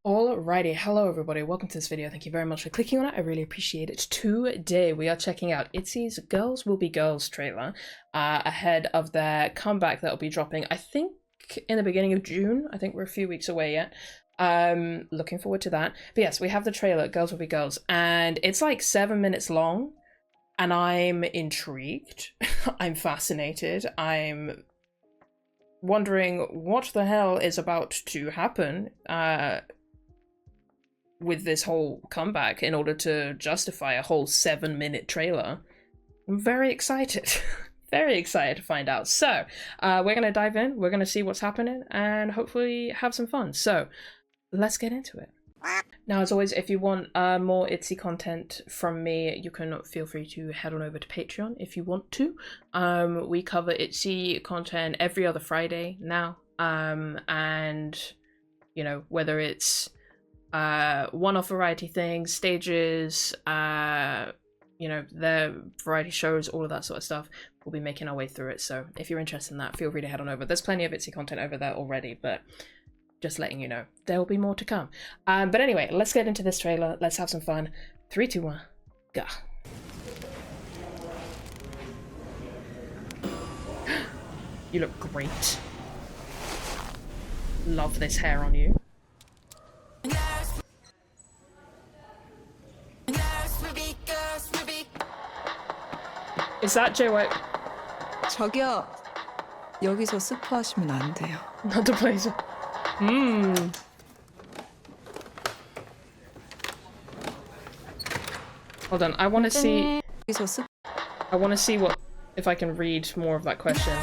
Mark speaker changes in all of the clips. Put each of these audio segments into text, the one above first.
Speaker 1: Alrighty, hello everybody, welcome to this video. Thank you very much for clicking on it, I really appreciate it. Today we are checking out Itzy's Girls Will Be Girls trailer ahead of their comeback that will be dropping, I think, in the beginning of June. I think we're a few weeks away yet. Looking forward to that. But yes, we have the trailer, Girls Will Be Girls, and it's like 7 minutes long, and I'm intrigued. I'm fascinated. I'm wondering what the hell is about to happen with this whole comeback in order to justify a whole 7-minute trailer. I'm very excited. Very excited to find out. So we're gonna dive in, we're gonna see what's happening, and hopefully have some fun. So let's get into it. Now, as always, if you want more Itzy content from me, you can feel free to head on over to Patreon if you want to. We cover Itzy content every other Friday now, and you know, whether it's one-off variety things, stages, you know, the variety shows, all of that sort of stuff. We'll be making our way through it, so if you're interested in that, feel free to head on over. There's plenty of Itzy content over there already, but just letting you know, there will be more to come. But anyway, let's get into this trailer. Let's have some fun. 3, 2, 1, go. You look great. Love this hair on you. Is that JY?
Speaker 2: 저기요. 여기서 스포하시면 안 돼요.
Speaker 1: Not the place. Hold on, I want to see. I want to see what if I can read more of that question.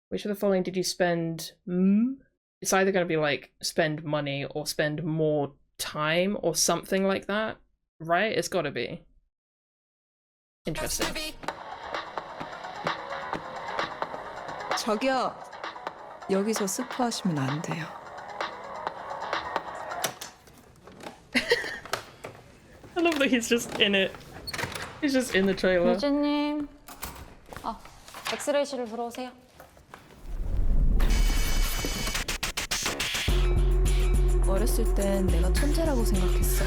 Speaker 1: Which of the following did you spend? It's either going to be like spend money or spend more time or something like that, right? It's got to be. Interesting.
Speaker 2: 저기요. 여기서 스포하시면 안 돼요.
Speaker 1: I love that he's just in it. He's just in the trailer.
Speaker 3: 유진님, 엑스레이실로 들어오세요.
Speaker 2: 어렸을 땐 내가 천재라고 생각했어.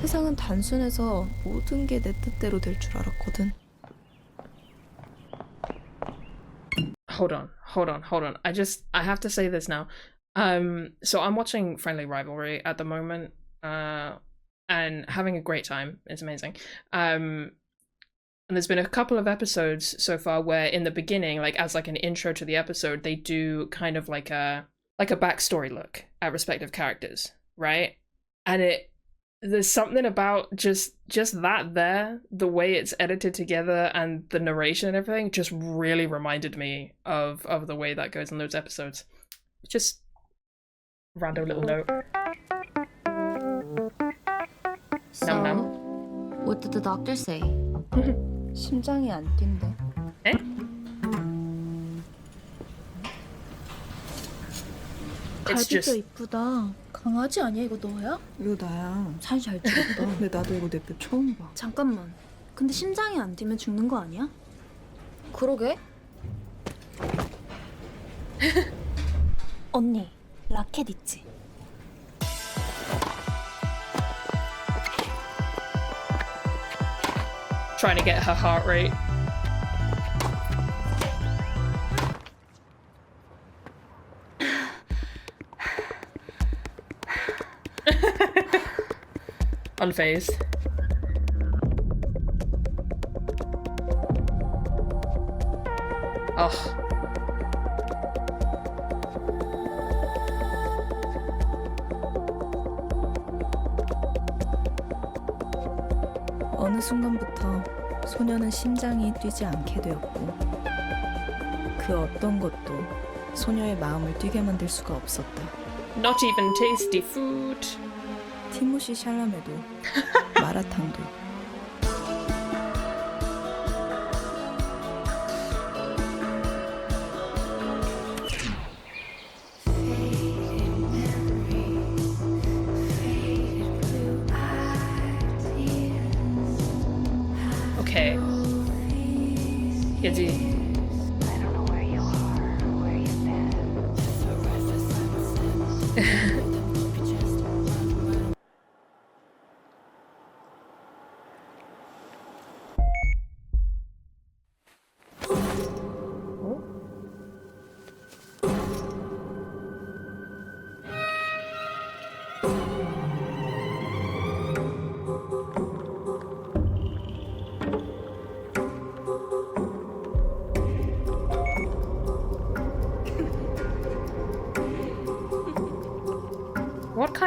Speaker 2: 세상은 단순해서 모든 게 내 뜻대로 될 줄 알았거든.
Speaker 1: Hold on. I have to say this now. So I'm watching Friendly Rivalry at the moment, and having a great time. It's amazing. And there's been a couple of episodes so far where in the beginning, like as like an intro to the episode, they do kind of like a backstory look at respective characters, right? And there's something about just that there, the way it's edited together and the narration and everything just really reminded me of the way that goes in those episodes. Just random little note.
Speaker 3: So,
Speaker 1: Nom nom.
Speaker 3: what did the doctor say?
Speaker 2: 심장이 안 뛴대.
Speaker 1: Eh? It's
Speaker 4: 갈비뼈
Speaker 1: just
Speaker 4: 이쁘다. 강아지 아니야? 이거 너야?
Speaker 2: 이거 나야.
Speaker 4: 살 잘 찌웠다.
Speaker 2: 근데 나도 이거 내 뼈 처음 봐.
Speaker 4: 잠깐만. 근데 심장이 안 뛰면 죽는 거 아니야?
Speaker 3: 그러게.
Speaker 4: 언니, 라켓 있지?
Speaker 1: trying to get her heart rate. Unfazed. Oh.
Speaker 2: 어느 순간부터 소녀는 심장이 뛰지 않게 되었고 그 어떤 것도 소녀의 마음을 뛰게 만들 수가 없었다.
Speaker 1: Not even tasty food.
Speaker 2: 티모시 샬라메도 마라탕도
Speaker 1: Okay. Itzy.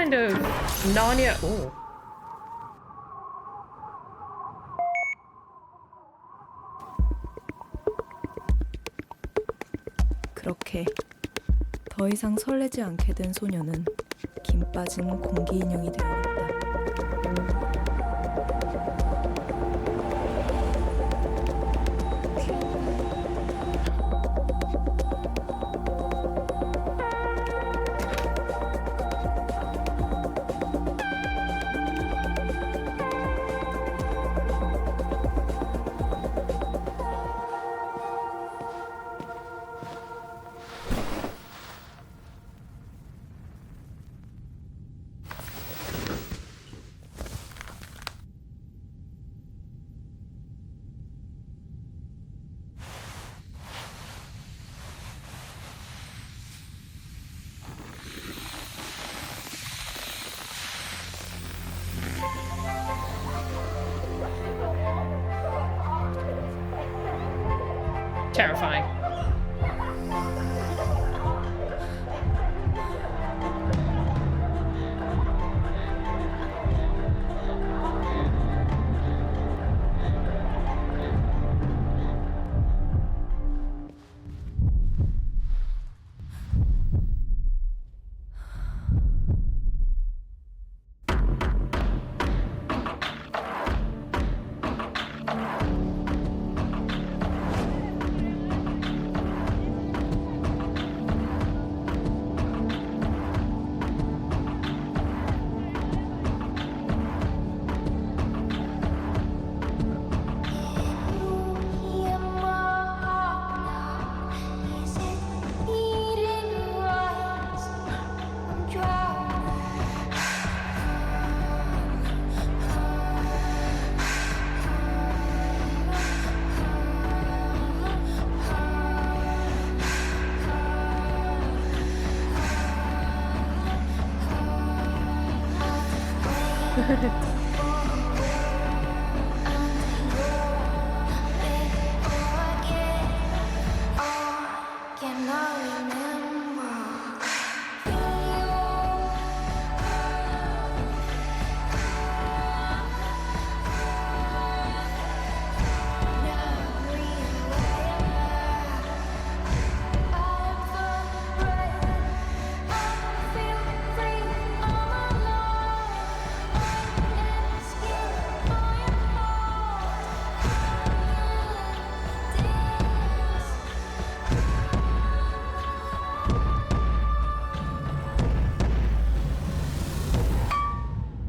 Speaker 1: kind of Narnia. Oh.
Speaker 2: 그렇게 더 이상 설레지 않게 된 소녀는 김 빠진 공기 인형이 되어갔다.
Speaker 1: Terrifying.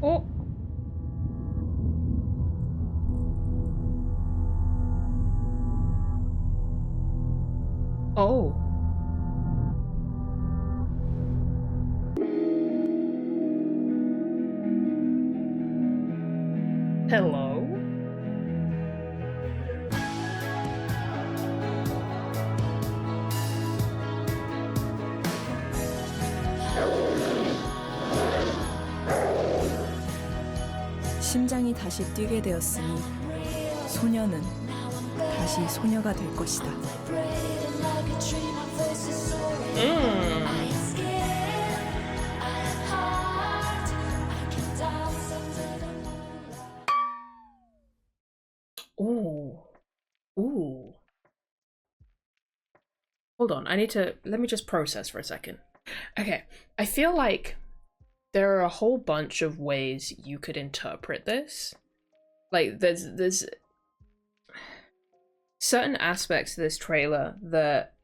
Speaker 1: Oh. Oh. Hello?
Speaker 2: 심장이 다시 뛰게 되었으니 소녀는 다시 소녀가 될 것이다.
Speaker 1: Ooh. Ooh. Hold on, let me just process for a second. Okay, I feel like there are a whole bunch of ways you could interpret this. Like, there's certain aspects to this trailer that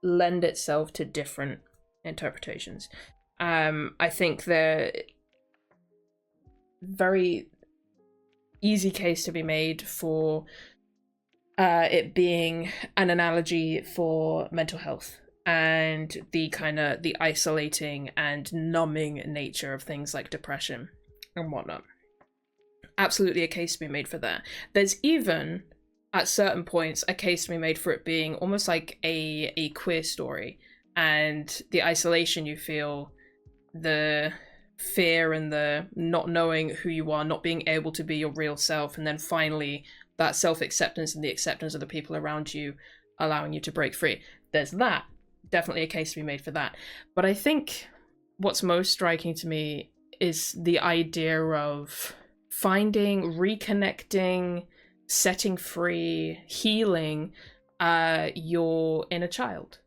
Speaker 1: lend itself to different interpretations. I think they're very easy case to be made for it being an analogy for mental health and the kind of the isolating and numbing nature of things like depression and whatnot. Absolutely a case to be made for that. There's even, at certain points, a case to be made for it being almost like a queer story, and the isolation you feel, the fear and the not knowing who you are, not being able to be your real self, and then finally that self-acceptance and the acceptance of the people around you allowing you to break free. There's that. Definitely a case to be made for that. But I think what's most striking to me is the idea of finding, reconnecting, setting free, healing your inner child.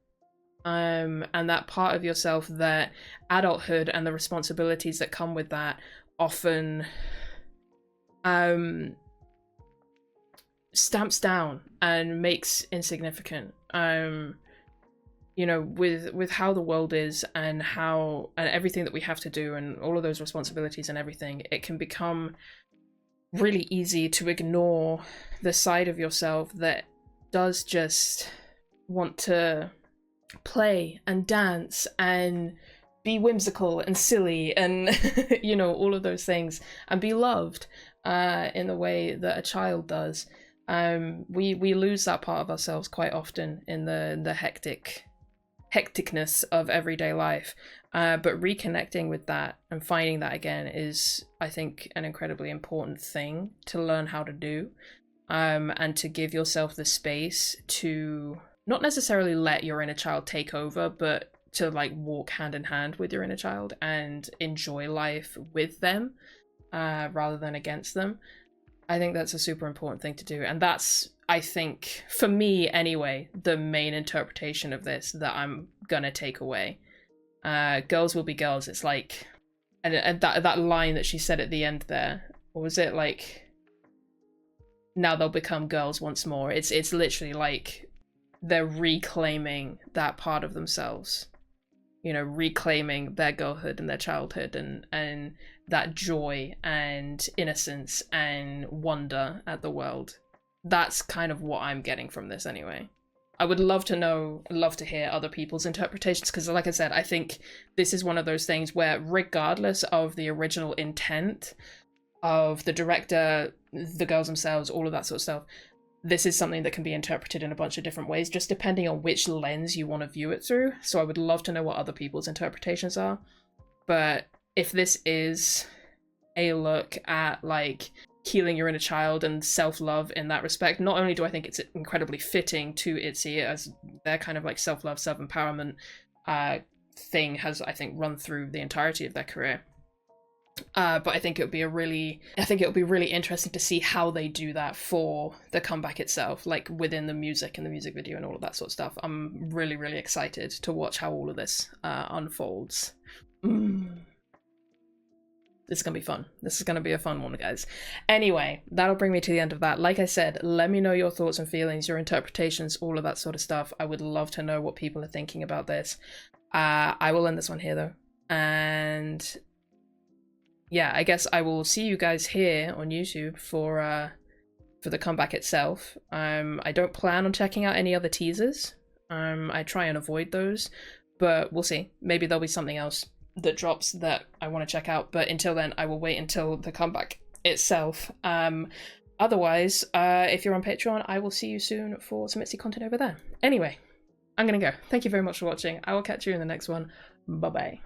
Speaker 1: And that part of yourself that adulthood and the responsibilities that come with that often stamps down and makes insignificant. You know, with how the world is and how and everything that we have to do and all of those responsibilities and everything, it can become really easy to ignore the side of yourself that does just want to play and dance and be whimsical and silly and you know, all of those things, and be loved in the way that a child does. We lose that part of ourselves quite often in the hecticness of everyday life, but reconnecting with that and finding that again is, I think, an incredibly important thing to learn how to do, and to give yourself the space to not necessarily let your inner child take over, but to like walk hand in hand with your inner child and enjoy life with them rather than against them. I think that's a super important thing to do, and that's, I think, for me anyway, the main interpretation of this that I'm gonna take away. Girls will be girls. It's like, and that line that she said at the end there, or was it like, now they'll become girls once more? It's literally like they're reclaiming that part of themselves, you know, reclaiming their girlhood and their childhood and that joy and innocence and wonder at the world. That's kind of what I'm getting from this anyway. I would love to hear other people's interpretations, because like I said, I think this is one of those things where regardless of the original intent of the director, the girls themselves, all of that sort of stuff, this is something that can be interpreted in a bunch of different ways, just depending on which lens you want to view it through. So I would love to know what other people's interpretations are. But if this is a look at like healing your inner child and self-love in that respect, not only do I think it's incredibly fitting to Itzy, as their kind of like self-love, self-empowerment thing has, I think, run through the entirety of their career. But I think it would be really interesting to see how they do that for the comeback itself, like within the music and the music video and all of that sort of stuff. I'm really, really excited to watch how all of this unfolds. This is gonna be fun. This is gonna be a fun one, guys. Anyway, that'll bring me to the end of that. Like I said, let me know your thoughts and feelings, your interpretations, all of that sort of stuff. I would love to know what people are thinking about this. I will end this one here though, and yeah, I guess I will see you guys here on YouTube for the comeback itself. I don't plan on checking out any other teasers. I try and avoid those, but we'll see. Maybe there'll be something else that drops that I want to check out, but until then, I will wait until the comeback itself. Otherwise, if you're on Patreon, I will see you soon for some Itzy content over there. Anyway, I'm gonna go. Thank you very much for watching. I will catch you in the next one. Bye-bye.